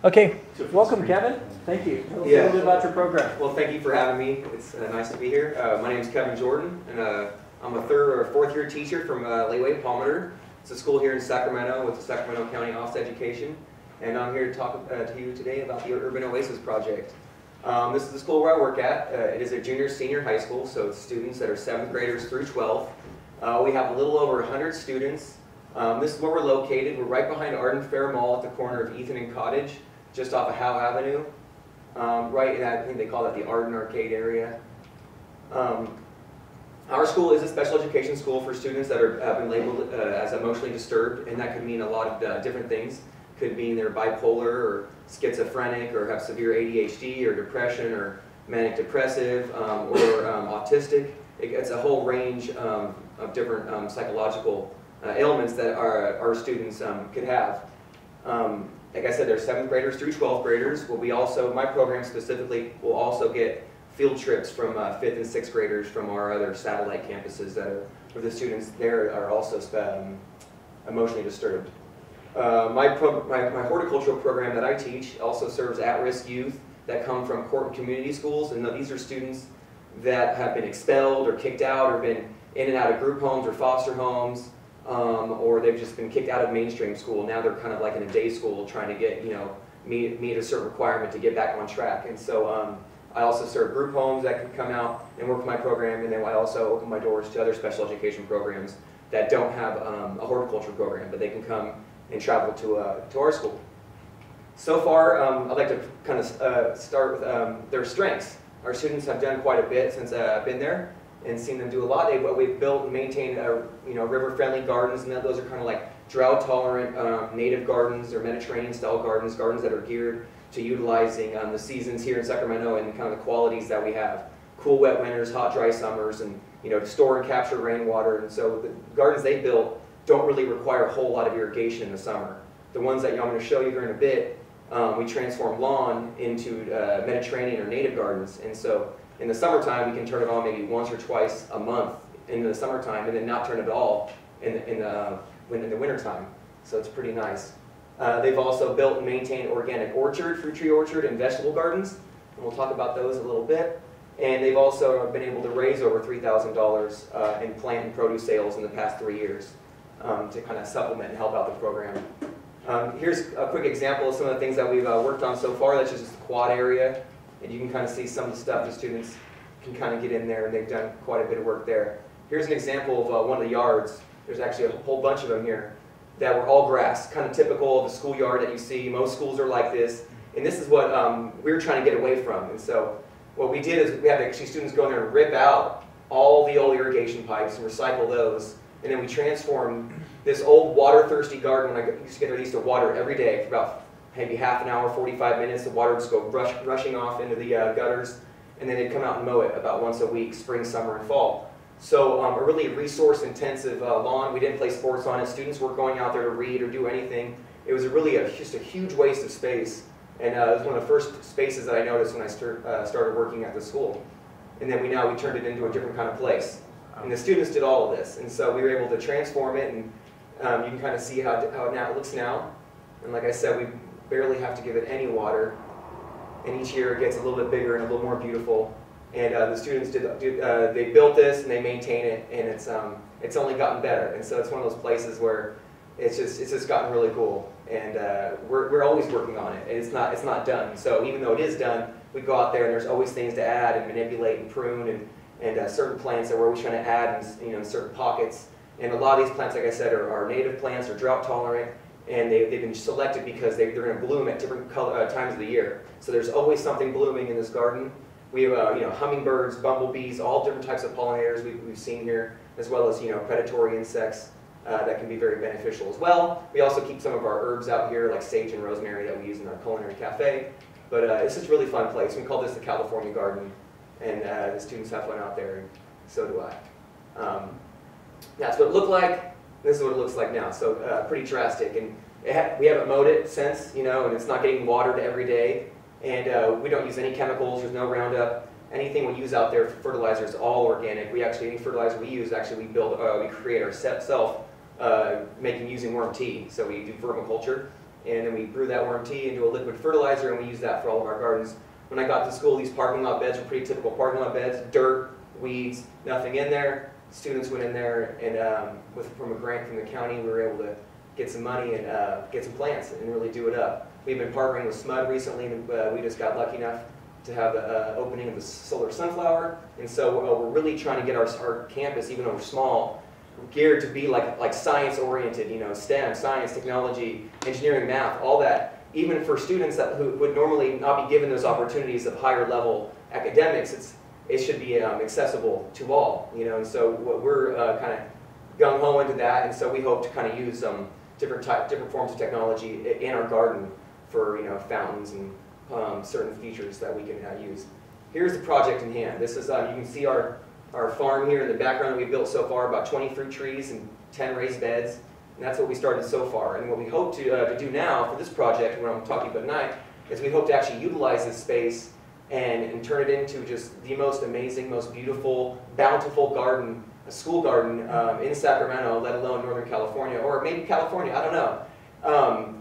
Okay, welcome, Kevin. Thank you. Tell us a little bit about your program. Well, thank you for having me. It's nice to be here. My name is Kevin Jordan, and I'm a third or fourth year teacher from Lateway Palmer. It's a school here in Sacramento with the Sacramento County Office of Education, and I'm here to talk to you today about the Urban Oasis Project. This is the school where I work at. It is a junior-senior high school, so it's students that are 7th graders through 12th. We have a little over 100 students. This is where we're located. We're right behind Arden Fair Mall at the corner of Ethan and Cottage, just off of Howe Avenue. Right in that, I think they call that the Arden Arcade area. Our school is a special education school for students that have been labeled as emotionally disturbed, and that could mean a lot of different things. Could mean they're bipolar or schizophrenic or have severe ADHD or depression or manic depressive or autistic. It's a whole range of different psychological ailments that our students could have. Like I said, they're 7th graders through 12th graders. Well, we also, my program specifically, will also get field trips from 5th and 6th graders from our other satellite campuses that are, where the students there are also emotionally disturbed. My horticultural program that I teach also serves at-risk youth that come from court and community schools, and these are students that have been expelled or kicked out or been in and out of group homes or foster homes, or they've just been kicked out of mainstream school. Now they're kind of like in a day school trying to get, meet a certain requirement to get back on track. And so I also serve group homes that can come out and work with my program, and then I also open my doors to other special education programs that don't have a horticulture program, but they can come and travel to our school. So far, I'd like to kind of start with their strengths. Our students have done quite a bit since I've been there and seen them do a lot. We've built and maintained river-friendly gardens, and those are kind of like drought-tolerant native gardens or Mediterranean-style gardens, gardens that are geared to utilizing the seasons here in Sacramento and kind of the qualities that we have. Cool, wet winters, hot, dry summers, and to store and capture rainwater. And so the gardens they built don't really require a whole lot of irrigation in the summer. The ones that I'm going to show you here in a bit, we transform lawn into Mediterranean or native gardens. And so in the summertime, we can turn it on maybe once or twice a month in the summertime, and then not turn it at all in the wintertime. So it's pretty nice. They've also built and maintained organic orchard, fruit tree orchard, and vegetable gardens, and we'll talk about those a little bit. And they've also been able to raise over $3,000 in plant and produce sales in the past 3 years to kind of supplement and help out the program. Here's a quick example of some of the things that we've worked on so far. That's just the quad area, and you can kind of see some of the stuff the students can kind of get in there, and they've done quite a bit of work there. Here's an example of one of the yards. There's actually a whole bunch of them here that were all grass, kind of typical of the schoolyard that you see. Most schools are like this, and this is what we were trying to get away from. And so what we did is we had actually students go in there and rip out all the old irrigation pipes and recycle those, and then we transformed this old water-thirsty garden. When I used to get there, I used to water every day for about maybe half an hour, 45 minutes. The water would just go rushing off into the gutters, and then they'd come out and mow it about once a week, spring, summer, and fall. So a really resource-intensive lawn. We didn't play sports on it. Students weren't going out there to read or do anything. It was really just a huge waste of space, and it was one of the first spaces that I noticed when I started working at the school. And then we turned it into a different kind of place. And the students did all of this, and so we were able to transform it, and you can kind of see how it looks now. And like I said, we barely have to give it any water, and each year it gets a little bit bigger and a little more beautiful. And the students they built this and they maintain it, and it's only gotten better. And so it's one of those places where it's just gotten really cool, and we're always working on it, and it's not done. So even though it is done, we go out there and there's always things to add and manipulate and prune, and certain plants that we're always trying to add in certain pockets. And a lot of these plants, like I said, are native plants, are drought tolerant, and they've been selected because they're going to bloom at different times of the year. So there's always something blooming in this garden. We have hummingbirds, bumblebees, all different types of pollinators we've seen here, as well as predatory insects that can be very beneficial as well. We also keep some of our herbs out here, like sage and rosemary, that we use in our culinary cafe. But it's just a really fun place. We call this the California Garden, and the students have fun out there, and so do I. That's what it looked like. This is what it looks like now. So pretty drastic, and we haven't mowed it since, and it's not getting watered every day. And we don't use any chemicals. There's no Roundup. Anything we use out there for fertilizer is all organic. Any fertilizer we use, actually we create ourselves, using worm tea. So we do vermiculture, and then we brew that worm tea into a liquid fertilizer, and we use that for all of our gardens. When I got to school, these parking lot beds were pretty typical parking lot beds, dirt, weeds, nothing in there. Students went in there, and from a grant from the county, we were able to get some money and get some plants and really do it up. We've been partnering with SMUD recently, and we just got lucky enough to have the opening of the solar sunflower, and so we're really trying to get our campus, even though we're small, geared to be like science-oriented, you know, STEM, science, technology, engineering, math, all that. Even for students who would normally not be given those opportunities of higher level academics, it should be accessible to all, you know. And so we're kind of gung-ho into that, and so we hope to kind of use different forms of technology in our garden for, you know, fountains and certain features that we can use. Here's the project in hand. This is you can see our farm here in the background that we've built so far, about 20 fruit trees and 10 raised beds. And that's what we started so far. And what we hope to do now for this project, what I'm talking about tonight, is we hope to actually utilize this space and turn it into just the most amazing, most beautiful, bountiful garden, a school garden in Sacramento, let alone Northern California, or maybe California, I don't know.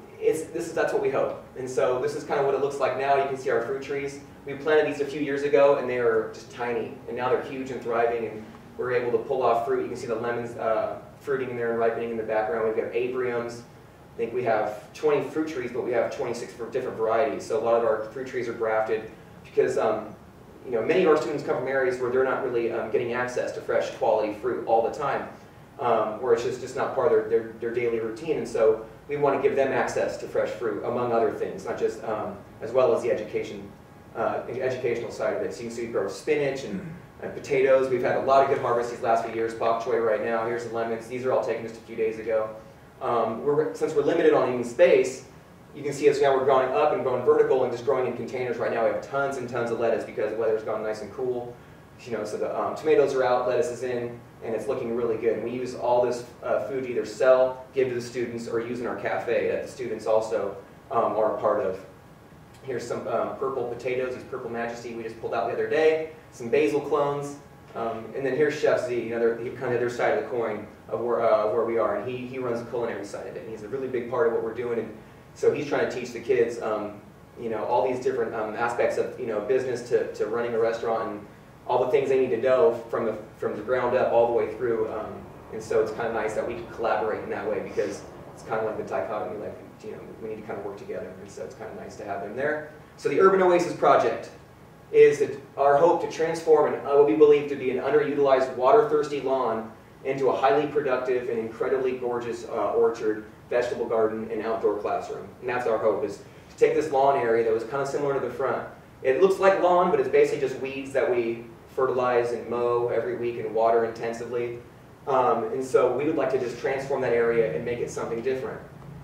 That's what we hope. And so this is kind of what it looks like now. You can see our fruit trees. We planted these a few years ago, and they were just tiny. And now they're huge and thriving, and we're able to pull off fruit. You can see the lemons fruiting in there and ripening in the background. We've got abriums. I think we have 20 fruit trees, but we have 26 different varieties. So a lot of our fruit trees are grafted because you know, many of our students come from areas where they're not really getting access to fresh quality fruit all the time, where it's just not part of their daily routine. And so we want to give them access to fresh fruit, among other things, not just as well as the educational side of it. So you can see we grow spinach and potatoes. We've had a lot of good harvests these last few years. Bok choy right now. Here's the lemons. These are all taken just a few days ago. Since we're limited on even space, you can see us now we're growing up and growing vertical and just growing in containers right now. We have tons and tons of lettuce because the weather's gone nice and cool. You know, so the tomatoes are out, lettuce is in, and it's looking really good. And we use all this food to either sell, give to the students, or use in our cafe that the students also are a part of. Here's some purple potatoes, these Purple Majesty we just pulled out the other day, some basil clones, and then here's Chef Z, you know, kind of the other side of the coin of where we are, and he runs the culinary side of it, and he's a really big part of what we're doing, and so he's trying to teach the kids, you know, all these different aspects of, you know, business to running a restaurant and all the things they need to know from the ground up all the way through, and so it's kind of nice that we can collaborate in that way because it's kind of like the dichotomy, like, you know, we need to kind of work together, and so it's kind of nice to have them there. So the Urban Oasis Project is our hope to transform what we believe to be an underutilized, water-thirsty lawn into a highly productive and incredibly gorgeous orchard, vegetable garden, and outdoor classroom. And that's our hope, is to take this lawn area that was kind of similar to the front. It looks like lawn, but it's basically just weeds that we fertilize and mow every week and water intensively. And so we would like to just transform that area and make it something different.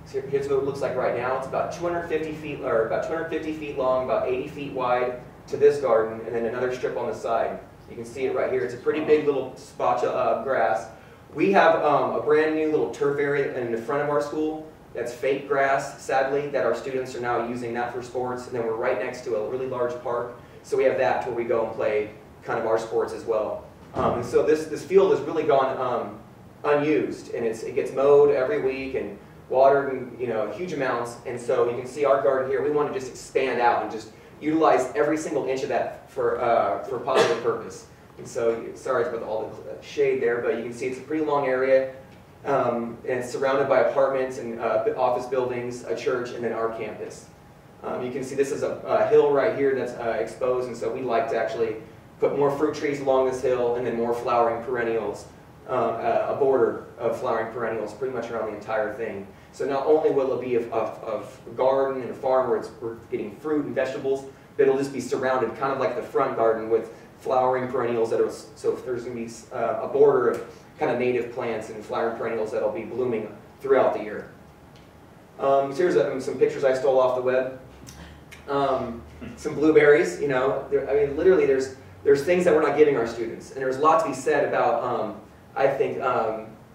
So here's what it looks like right now. It's about 250 feet long, about 80 feet wide to this garden, and then another strip on the side. You can see it right here. It's a pretty big little spot of grass. We have a brand new little turf area in the front of our school that's fake grass, sadly, that our students are now using that for sports. And then we're right next to a really large park. So we have that where we go and play kind of our sports as well. And so this field has really gone unused, and it gets mowed every week and watered in, you know, huge amounts. And so you can see our garden here. We want to just expand out and just utilize every single inch of that for positive purpose. And so, sorry about all the shade there, but you can see it's a pretty long area, and it's surrounded by apartments and office buildings, a church, and then our campus. You can see this is a hill right here that's exposed, and so we like to actually put more fruit trees along this hill, and then more flowering perennials, a border of flowering perennials pretty much around the entire thing. So not only will it be a garden and a farm where we're getting fruit and vegetables, but it'll just be surrounded kind of like the front garden with flowering perennials that are, so there's going to be a border of kind of native plants and flowering perennials that'll be blooming throughout the year. So here's some pictures I stole off the web. Some blueberries, you know, I mean, literally there's things that we're not giving our students, and there's a lot to be said about, I think,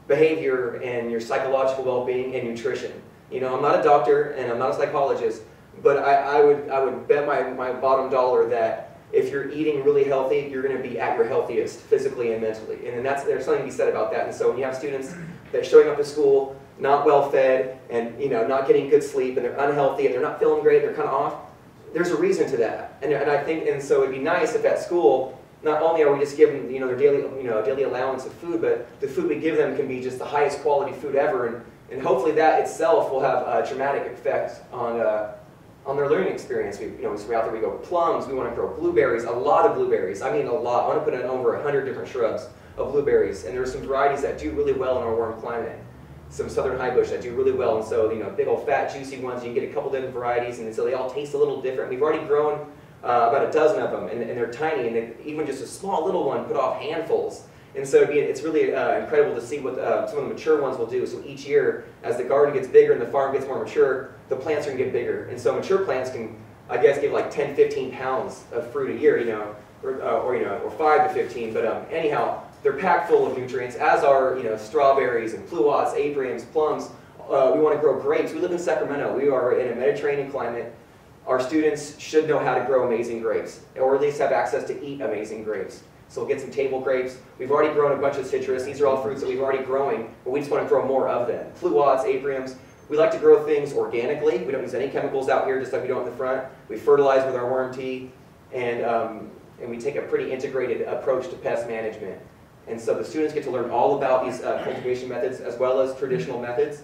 behavior and your psychological well-being and nutrition. You know, I'm not a doctor and I'm not a psychologist, but I would bet my bottom dollar that if you're eating really healthy, you're going to be at your healthiest physically and mentally. And then there's something to be said about that. And so when you have students that are showing up to school, not well fed, and not getting good sleep, and they're unhealthy, and they're not feeling great, they're kind of off. There's a reason to that, and I think, and so it'd be nice if at school, not only are we just giving their daily allowance of food, but the food we give them can be just the highest quality food ever, and hopefully that itself will have a dramatic effect on their learning experience. So out there we go plums, we want to grow blueberries, a lot of blueberries. I mean a lot. I want to put in over 100 different shrubs of blueberries, and there's some varieties that do really well in our warm climate. Some southern high bush that do really well, and so big old fat juicy ones, you can get a couple different varieties, and so they all taste a little different. We've already grown about a dozen of them, and they're tiny, and even just a small little one put off handfuls. And so it's really incredible to see what some of the mature ones will do. So each year, as the garden gets bigger and the farm gets more mature, the plants are going to get bigger. And so mature plants can, I guess, give like 10, 15 pounds of fruit a year, or 5 to 15. But anyhow, they're packed full of nutrients, as are strawberries and pluots, abriums, plums. We want to grow grapes. We live in Sacramento. We are in a Mediterranean climate. Our students should know how to grow amazing grapes, or at least have access to eat amazing grapes. So we'll get some table grapes. We've already grown a bunch of citrus. These are all fruits that we've already growing, but we just want to grow more of them. Pluots, abriums. We like to grow things organically. We don't use any chemicals out here, just like we do in the front. We fertilize with our worm tea, and we take a pretty integrated approach to pest management. And so the students get to learn all about these cultivation methods as well as traditional methods.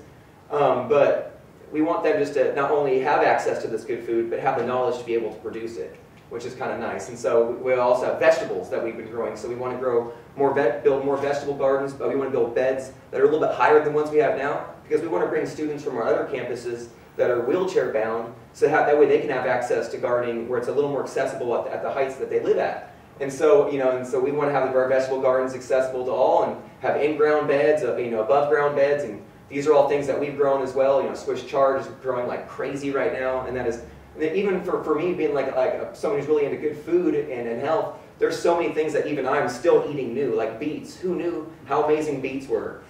But we want them just to not only have access to this good food, but have the knowledge to be able to produce it, which is kind of nice. And so we also have vegetables that we've been growing. So we want to grow build more vegetable gardens, but we want to build beds that are a little bit higher than ones we have now, because we want to bring students from our other campuses that are wheelchair bound, so that way they can have access to gardening where it's a little more accessible at the heights that they live at. And so, so we want to have our vegetable gardens accessible to all, and have in-ground beds, above-ground beds, and these are all things that we've grown as well. Swiss chard is growing like crazy right now, and that is, even for me being like someone who's really into good food and health, there's so many things that even I'm still eating new, like beets. Who knew how amazing beets were?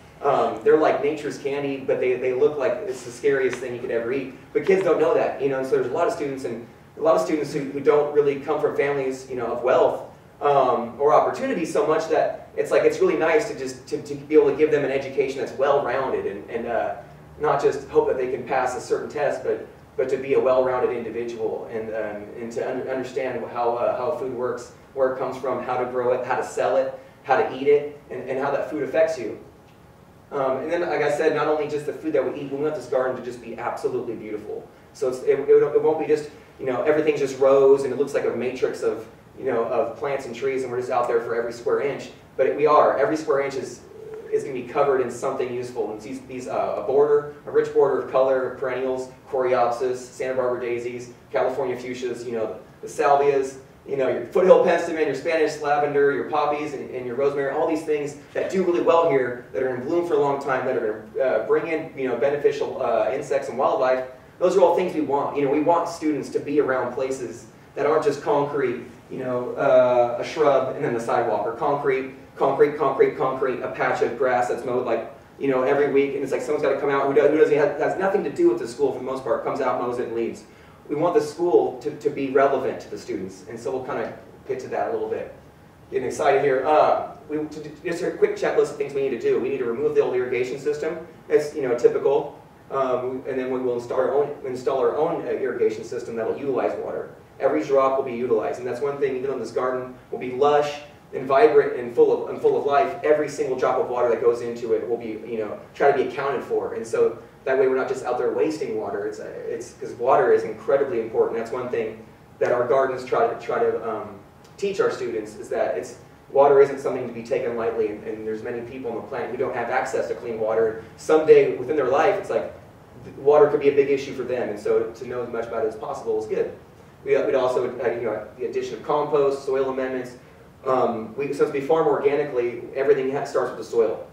They're like nature's candy, but they look like it's the scariest thing you could ever eat. But kids don't know that, and so there's a lot of students who don't really come from families, of wealth or opportunity so much that it's really nice to be able to give them an education that's well-rounded and not just hope that they can pass a certain test, but to be a well-rounded individual and to understand how food works, where it comes from, how to grow it, how to sell it, how to eat it, and how that food affects you. And then, like I said, not only just the food that we eat, we want this garden to just be absolutely beautiful. So it won't be just, everything's just rows and it looks like a matrix of plants and trees, and we're just out there for every square inch. But every square inch is going to be covered in something useful. And a rich border of color, perennials, coreopsis, Santa Barbara daisies, California fuchsias, the salvias, your foothill penstemon, your Spanish lavender, your poppies, and your rosemary, all these things that do really well here, that are in bloom for a long time, that are going to bring in beneficial insects and wildlife. Those are all things we want. We want students to be around places that aren't just concrete, a shrub and then the sidewalk, or concrete, a patch of grass that's mowed every week, and it's like someone's got to come out who has nothing to do with the school for the most part, comes out, mows it, and leaves. We want the school to be relevant to the students, and so we'll kind of get to that a little bit. Getting excited here. Just a quick checklist of things we need to do. We need to remove the old irrigation system. It's typical, and then we will install our own irrigation system that will utilize water. Every drop will be utilized, and that's one thing. Even though this garden will be lush and vibrant and full of life, every single drop of water that goes into it will be try to be accounted for, and so that way we're not just out there wasting water. It's because water is incredibly important. That's one thing that our gardens try to teach our students, is that water isn't something to be taken lightly, and there's many people on the planet who don't have access to clean water. Someday within their life, it's like water could be a big issue for them, and so to know as much about it as possible is good. We'd also, the addition of compost, soil amendments. Since we farm organically, everything starts with the soil.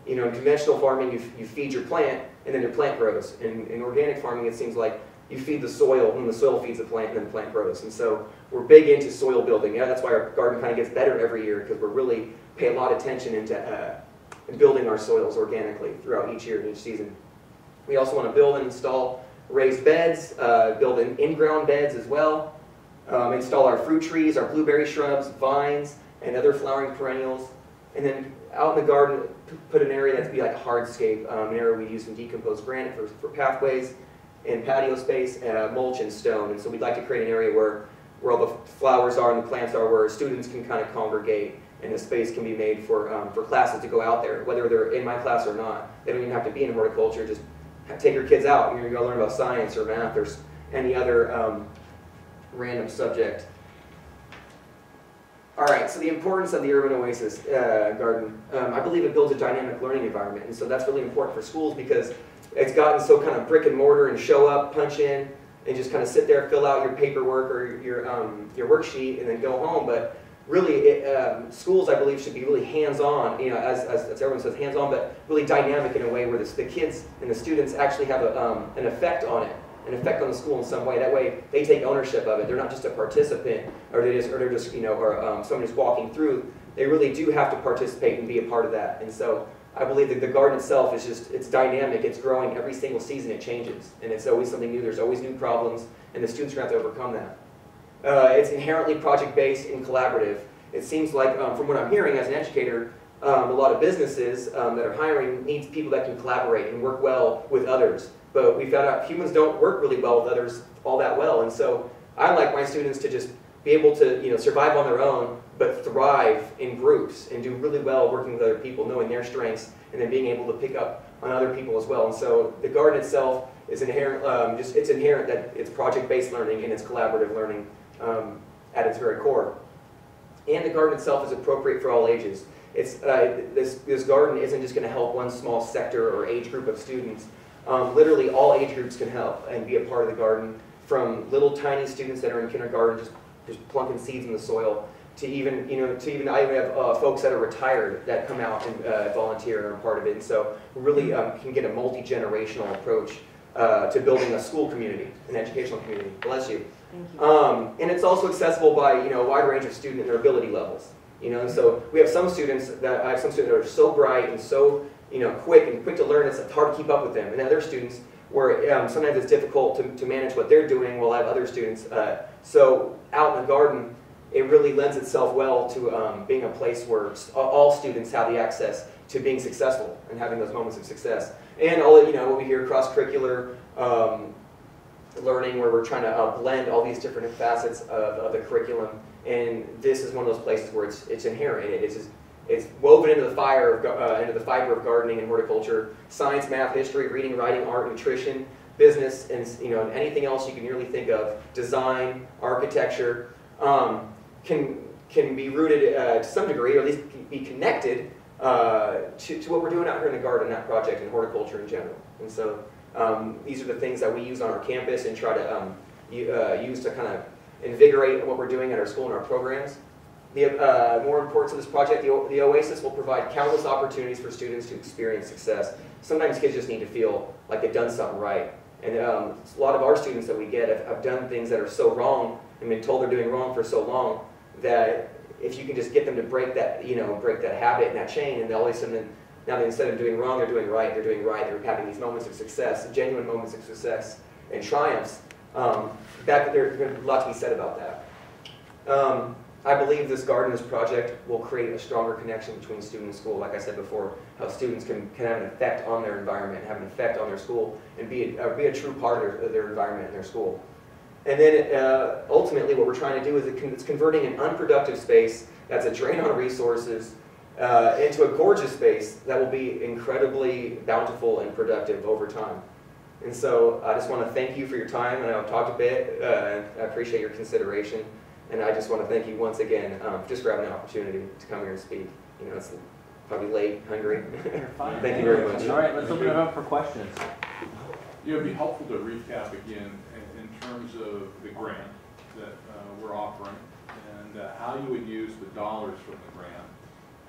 In conventional farming, you feed your plant, and then your plant grows. In organic farming, it seems like you feed the soil, and the soil feeds the plant, and then the plant grows. And so we're big into soil building. That's why our garden kind of gets better every year, because we're really pay a lot of attention into building our soils organically throughout each year and each season. We also want to build and install raised beds, build in-ground beds as well, install our fruit trees, our blueberry shrubs, vines, and other flowering perennials. And then out in the garden, put an area that's be like a hardscape, an area we use some decomposed granite for pathways, and patio space, mulch and stone. And so we'd like to create an area where all the flowers are and the plants are, where students can kind of congregate, and the space can be made for classes to go out there, whether they're in my class or not. They don't even have to be in horticulture. Just take your kids out, and you're going to learn about science or math or any other random subject. All right, so the importance of the urban oasis garden. I believe it builds a dynamic learning environment, and so that's really important for schools because it's gotten so kind of brick and mortar and show up, punch in, and just kind of sit there, fill out your paperwork or your worksheet, and then go home. But really, schools, I believe, should be really hands-on, you know, as everyone says, hands-on, but really dynamic in a way where the kids and the students actually have an effect on it, an effect on the school in some way. That way, they take ownership of it. They're not just a participant, or they're just you know, or someone who's walking through. They really do have to participate and be a part of that. And so, I believe that the garden itself is just, it's dynamic, it's growing every single season, it changes. And it's always something new, there's always new problems, and the students are going to have to overcome that. It's inherently project-based and collaborative. It seems like, from what I'm hearing as an educator, a lot of businesses that are hiring need people that can collaborate and work well with others. But we found out humans don't work really well with others all that well. And so I like my students to just be able to, you know, survive on their own, but thrive in groups and do really well working with other people, knowing their strengths, and then being able to pick up on other people as well. And so the garden itself is inherent, it's inherent that it's project-based learning and it's collaborative learning at its very core. And the garden itself is appropriate for all ages. It's, this garden isn't just going to help one small sector or age group of students. Literally all age groups can help and be a part of the garden, from little tiny students that are in kindergarten just plunking seeds in the soil, to even, you know, I even have folks that are retired that come out and volunteer and are part of it. And so we really can get a multi-generational approach to building a school community, an educational community. Bless you. Thank you. And it's also accessible by, you know, a wide range of student and their ability levels. You know, and so we have some students that are so bright and so, you know, quick to learn, it's hard to keep up with them. And other students where sometimes it's difficult to manage what they're doing, while I have other students. So out in the garden, it really lends itself well to being a place where all students have the access to being successful and having those moments of success. And all, you know, what we hear, cross-curricular learning, where we're trying to blend all these different facets of the curriculum. And this is one of those places where it's inherent. It's woven into the fiber of gardening and horticulture. Science, math, history, reading, writing, art, nutrition, business, and, you know, anything else you can nearly think of. Design, architecture, can be rooted to some degree, or at least be connected to what we're doing out here in the garden, that project, and horticulture in general. And so these are the things that we use on our campus and try to use to kind of invigorate what we're doing at our school and our programs. The more importance of this project, the Oasis will provide countless opportunities for students to experience success. Sometimes kids just need to feel like they've done something right. And a lot of our students that we get have done things that are so wrong and been told they're doing wrong for so long, that if you can just get them to break that, you know, break that habit and that chain, and all of a sudden, now that instead of doing wrong, they're doing right, they're having these moments of success, genuine moments of success and triumphs, there's a lot to be said about that. I believe this garden, this project, will create a stronger connection between student and school. Like I said before, how students can have an effect on their environment, have an effect on their school, and be a true part of their environment and their school. And then ultimately what we're trying to do is it's converting an unproductive space that's a drain on resources into a gorgeous space that will be incredibly bountiful and productive over time. And so I just want to thank you for your time, and I've talked a bit. I appreciate your consideration. And I just want to thank you once again for just grabbing an opportunity to come here and speak. You know, it's probably late, hungry. You're fine. Thank you very much. All right, let's open it up for questions. It would be helpful to recap again in terms of the grant that we're offering, and how you would use the dollars from the grant,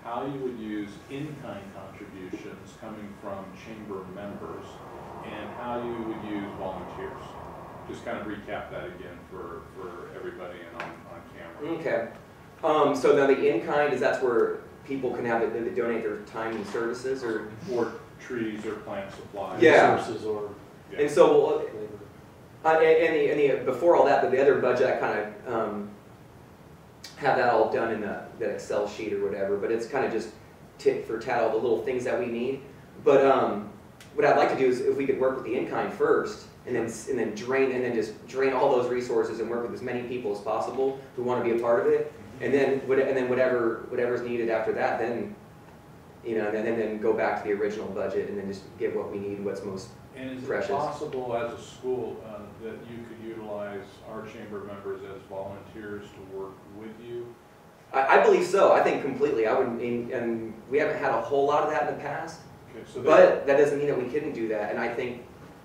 how you would use in-kind contributions coming from chamber members, and how you would use volunteers. Just kind of recap that again for everybody and on camera. Okay. So now the in-kind, that's where people can have they donate their time and services, or trees or plant supplies. Yeah. Resources or Yeah. And so labor. before all that, but the other budget, I kind of have that all done in that Excel sheet or whatever. But it's kind of just tit for tat all the little things that we need. But what I'd like to do is if we could work with the in-kind first, and then just drain all those resources and work with as many people as possible who want to be a part of it, and then whatever's needed after that, then then go back to the original budget and then just give what we need, what's most And is it precious. possible as a school that you could utilize our chamber members as volunteers to work with you? I believe so. I think completely. I would, and we haven't had a whole lot of that in the past, Okay, so but that doesn't mean that we couldn't do that. And I think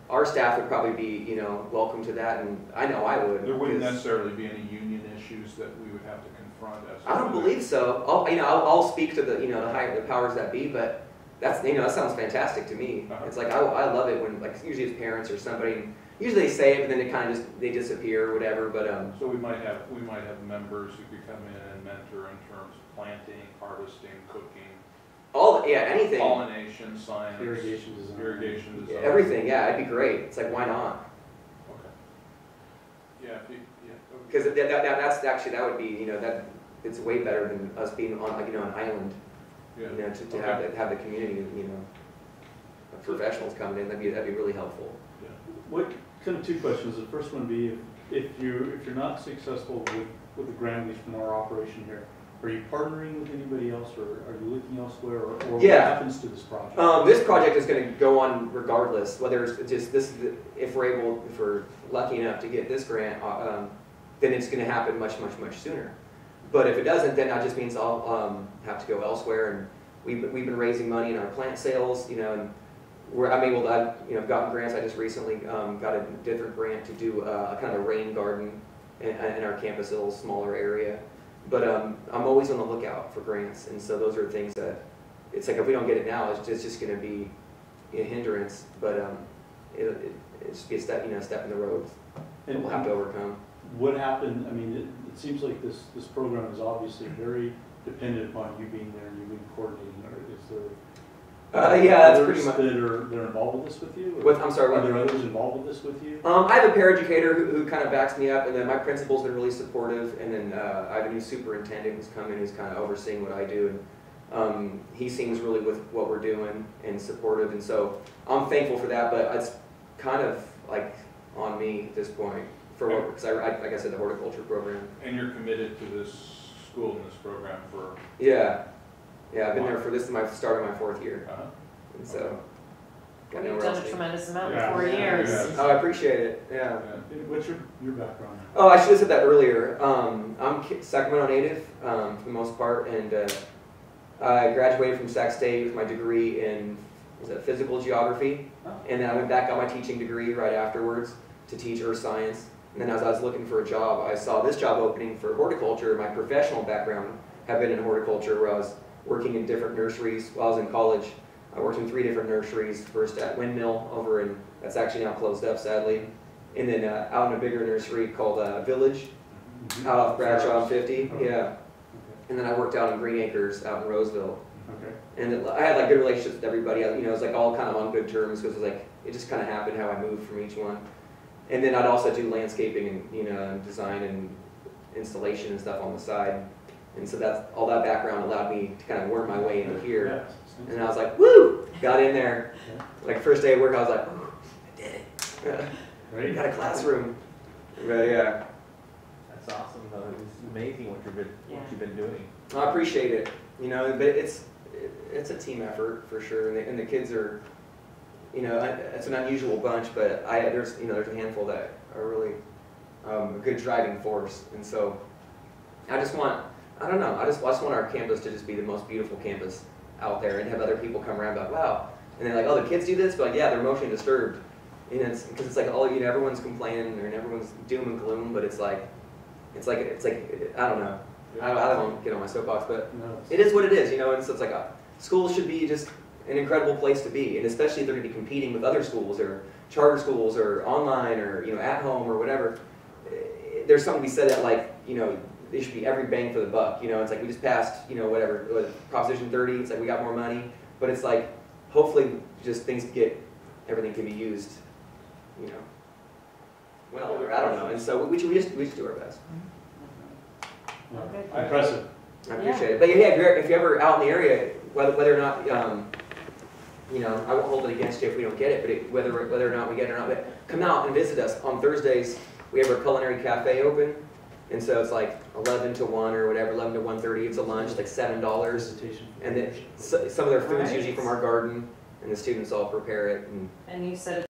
our staff would probably be, welcome to that, and I know I would. there wouldn't 'cause necessarily be any union issues that we would have to confront as. I don't believe so. I'll speak to the powers that be, but that's, that sounds fantastic to me. Uh-huh. It's like, I love it when, like, usually it's parents or somebody, usually they say it, but then it kind of they disappear or whatever, but, So we might have members who could come in and mentor in terms of planting, harvesting, cooking, anything. pollination, science. Irrigation design. Irrigation design. Everything, yeah, it'd be great. It's like, why not? Okay. Yeah, okay. Because that's actually, that would be, that, it's way better than us being on, like, an island, Yeah. to Okay. have the community, of professionals coming in, that'd be really helpful. Yeah. What, kind of two questions. The first one be, if you're not successful with the grant, at least from our operation here, are you partnering with anybody else, or are you looking elsewhere, or what Yeah. happens to this project? This project is going to go on regardless, whether it's just if we're lucky enough to get this grant, then it's going to happen much sooner. But if it doesn't, then that just means I'll have to go elsewhere. And we've been raising money in our plant sales, and I'm able to, I've gotten grants. I just recently got a different grant to do a kind of a rain garden in our campus, a little smaller area. But I'm always on the lookout for grants, and so those are things that it's like if we don't get it now, it's just going to be a hindrance. But it'll just be a step in the road that we'll have to overcome. What happened, I mean, it seems like this program is obviously very dependent upon you being there and you being coordinating, or is there? Yeah, that's others pretty much. that are involved with this with you? Or I'm sorry. are there others involved with this with you? I have a paraeducator who kind of backs me up, and then my principal's been really supportive, and then I have a new superintendent who's come in who's kind of overseeing what I do, and he seems really with what we're doing and supportive, and so I'm thankful for that, but it's kind of like on me at this point for what, because like I said, the horticulture program. And you're committed to this school and this program for? Yeah, I've been there for this is my start of my 4th year, and so. got You've nowhere done else a to be. tremendous amount Yeah. in 4 years. Yeah. Oh, I appreciate it. Yeah. What's your background? Oh, I should have said that earlier. I'm Sacramento native for the most part, and I graduated from Sac State with my degree in physical geography, and then I went back, got my teaching degree right afterwards to teach earth science. And then as I was looking for a job, I saw this job opening for horticulture. My professional background had been in horticulture, where I was working in different nurseries while I was in college. I worked in 3 different nurseries, first at Windmill over in, that's actually now closed up sadly, and then out in a bigger nursery called Village, out off Bradshaw and 50, yeah. And then I worked out in Green Acres out in Roseville. Okay. And I had like good relationships with everybody, it was like all kind of on good terms, because it just kind of happened how I moved from each one. And then I'd also do landscaping and design and installation and stuff on the side. And so all that background allowed me to kind of work my way into here. Yeah. And I was like, woo! Got in there. Like first day of work, I was like, ooh, I did it. Right. Got a classroom. But yeah, That's awesome, though. It's amazing what you've been doing. I appreciate it. But it's a team effort for sure. And the kids are, it's an unusual bunch, but there's a handful that are really a good driving force. And so I just want our campus to just be the most beautiful campus out there, and have other people come around and be like, wow. And they're like, oh, the kids do this? But like, yeah, they're emotionally disturbed. And it's because it's like everyone's complaining and everyone's doom and gloom, but it's like I don't know. I don't want to get on my soapbox, but it is what it is, and so it's like schools should be just an incredible place to be, and especially if they're going to be competing with other schools or charter schools or online or at home or whatever. There's something to be said that they should be every bang for the buck. It's like we just passed whatever Proposition 30. It's like we got more money, but it's like hopefully just everything can be used. Well, I don't know, and so we just do our best. Impressive. I appreciate it. But yeah, if you're ever out in the area, whether or not, you know, I won't hold it against you if we don't get it, but whether or not we get it or not, but come out and visit us. On Thursdays, we have our culinary cafe open, and so it's like 11 to 1 or whatever, 11 to 1:30, it's a lunch, like $7. Presentation. And then some of their food's Right. usually from our garden, and the students all prepare it, and And you said